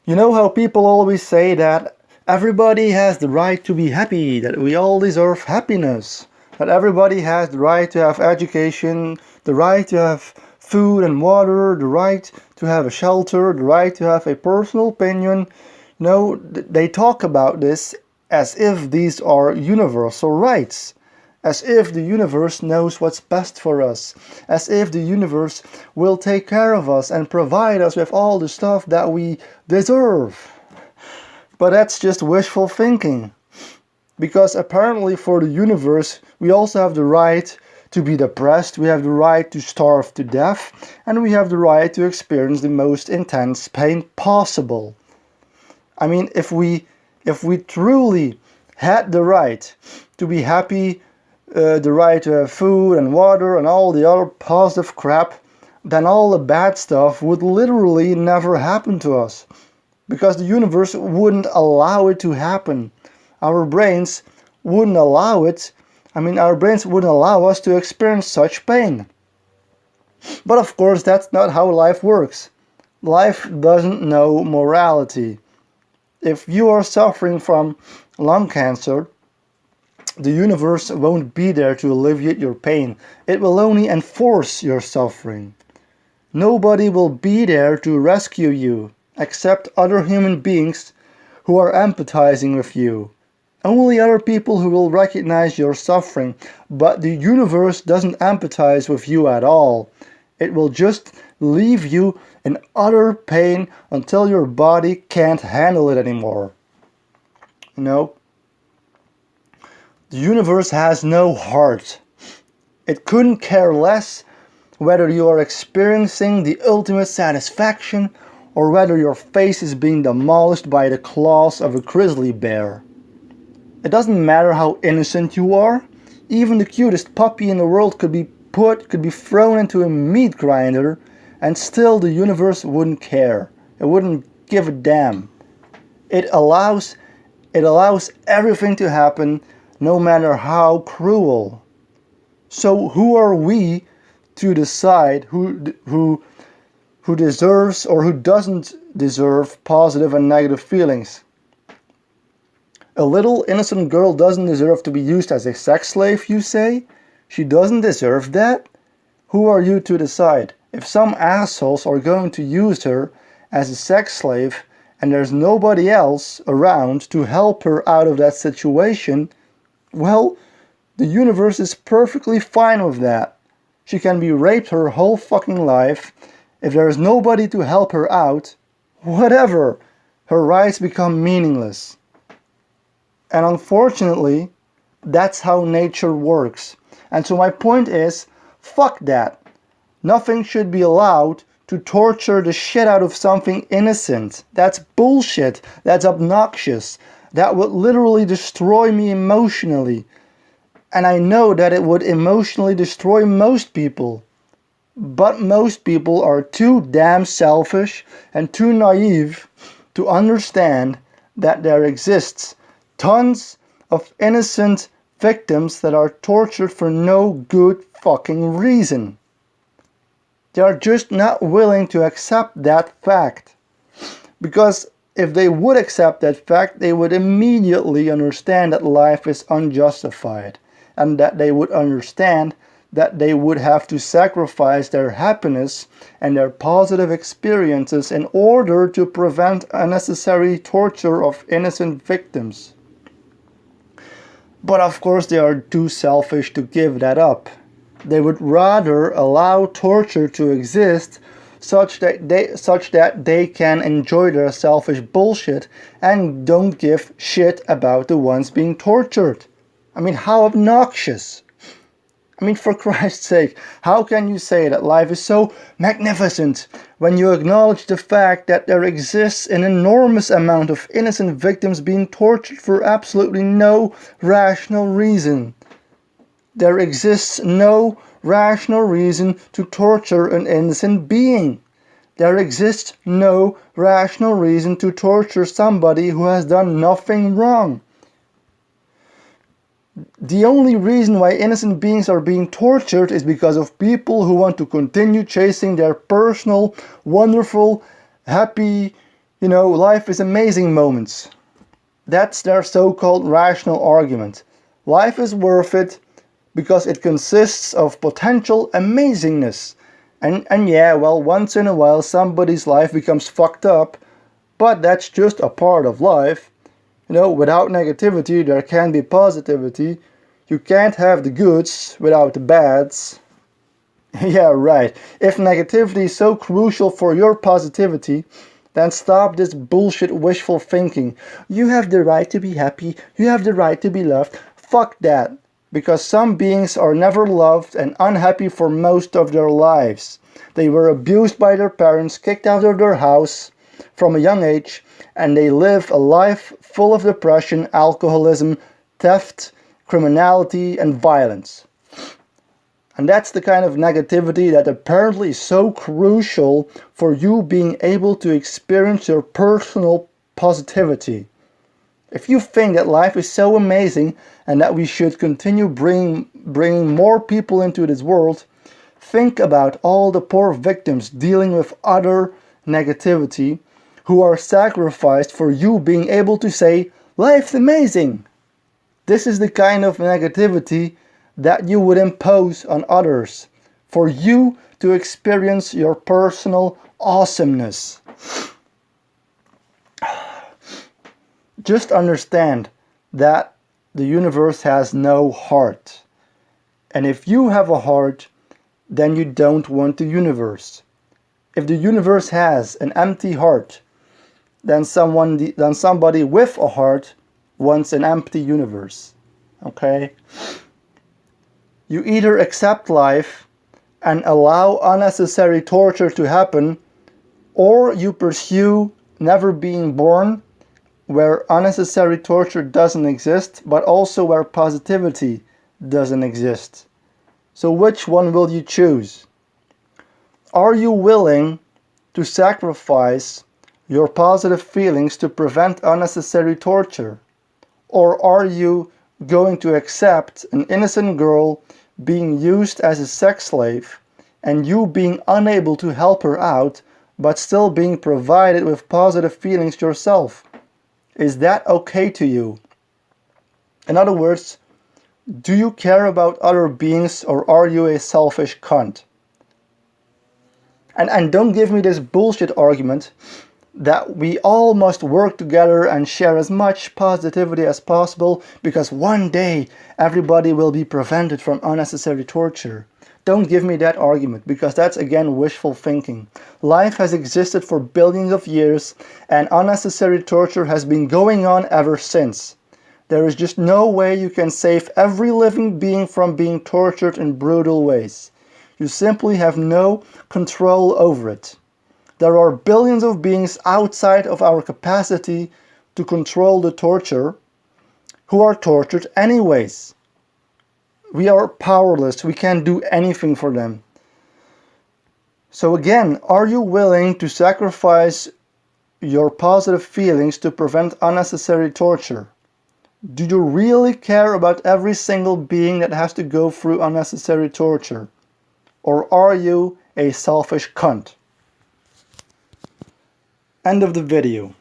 You know how people always say that everybody has the right to be happy, that we all deserve happiness, that everybody has the right to have education, the right to have food and water, the right to have a shelter, the right to have a personal opinion. No, they talk about this as if these are universal rights, as if the universe knows what's best for us, as if the universe will take care of us and provide us with all the stuff that we deserve. But that's just wishful thinking, because apparently for the universe we also have the right to be depressed, we have the right to starve to death, and we have the right to experience the most intense pain possible. I mean, if we truly had the right to be happy, the right to have food and water and all the other positive crap, then all the bad stuff would literally never happen to us. Because the universe wouldn't allow it to happen. Our brains wouldn't allow it. Our brains wouldn't allow us to experience such pain. But of course, that's not how life works. Life doesn't know morality. If you are suffering from lung cancer, the universe won't be there to alleviate your pain. It will only enforce your suffering. Nobody will be there to rescue you, except other human beings who are empathizing with you. Only other people who will recognize your suffering, but the universe doesn't empathize with you at all. It will just leave you in utter pain until your body can't handle it anymore. You know? The universe has no heart. It couldn't care less whether you are experiencing the ultimate satisfaction or whether your face is being demolished by the claws of a grizzly bear. It doesn't matter how innocent you are. Even the cutest puppy in the world could be thrown into a meat grinder, and still the universe wouldn't care. It wouldn't give a damn. It allows everything to happen, no matter how cruel. So who are we to decide who deserves or who doesn't deserve positive and negative feelings? A little innocent girl doesn't deserve to be used as a sex slave, you say? She doesn't deserve that? Who are you to decide? If some assholes are going to use her as a sex slave and there's nobody else around to help her out of that situation, well, the universe is perfectly fine with that. She can be raped her whole fucking life. If there is nobody to help her out, whatever, her rights become meaningless. And unfortunately, that's how nature works. And so my point is, fuck that. Nothing should be allowed to torture the shit out of something innocent. That's bullshit. That's obnoxious. That would literally destroy me emotionally. And I know that it would emotionally destroy most people. But most people are too damn selfish and too naive to understand that there exists tons of innocent victims that are tortured for no good fucking reason. They are just not willing to accept that fact. Because if they would accept that fact, they would immediately understand that life is unjustified, and that they would understand that they would have to sacrifice their happiness and their positive experiences in order to prevent unnecessary torture of innocent victims. But of course they are too selfish to give that up. They would rather allow torture to exist such that they can enjoy their selfish bullshit and don't give shit about the ones being tortured. How obnoxious. For Christ's sake, how can you say that life is so magnificent when you acknowledge the fact that there exists an enormous amount of innocent victims being tortured for absolutely no rational reason? There exists no rational reason to torture an innocent being. There exists no rational reason to torture somebody who has done nothing wrong. The only reason why innocent beings are being tortured is because of people who want to continue chasing their personal, wonderful, happy, You know, life is amazing moments. That's their so-called rational argument. Life is worth it because it consists of potential amazingness. And yeah, well, once in a while somebody's life becomes fucked up, but that's just a part of life. You know, without negativity there can be positivity. You can't have the goods without the bads. Yeah, right. If negativity is so crucial for your positivity, then stop this bullshit wishful thinking. You have the right to be happy. You have the right to be loved. Fuck that. Because some beings are never loved and unhappy for most of their lives. They were abused by their parents, kicked out of their house from a young age, and they live a life full of depression, alcoholism, theft, criminality, and violence. And that's the kind of negativity that apparently is so crucial for you being able to experience your personal positivity. If you think that life is so amazing and that we should continue bringing more people into this world, think about all the poor victims dealing with other negativity who are sacrificed for you being able to say, life's amazing. This is the kind of negativity that you would impose on others for you to experience your personal awesomeness. Just understand that the universe has no heart. And if you have a heart, then you don't want the universe. If the universe has an empty heart, then somebody with a heart wants an empty universe. Okay? You either accept life and allow unnecessary torture to happen, or you pursue never being born, where unnecessary torture doesn't exist, but also where positivity doesn't exist. So which one will you choose? Are you willing to sacrifice your positive feelings to prevent unnecessary torture? Or are you going to accept an innocent girl being used as a sex slave and you being unable to help her out but still being provided with positive feelings yourself? Is that okay to you? In other words, do you care about other beings or are you a selfish cunt? And don't give me this bullshit argument that we all must work together and share as much positivity as possible because one day everybody will be prevented from unnecessary torture. Don't give me that argument because that's again wishful thinking. Life has existed for billions of years and unnecessary torture has been going on ever since. There is just no way you can save every living being from being tortured in brutal ways. You simply have no control over it. There are billions of beings outside of our capacity to control the torture who are tortured anyways. We are powerless. We can't do anything for them. So again, are you willing to sacrifice your positive feelings to prevent unnecessary torture? Do you really care about every single being that has to go through unnecessary torture? Or are you a selfish cunt? End of the video.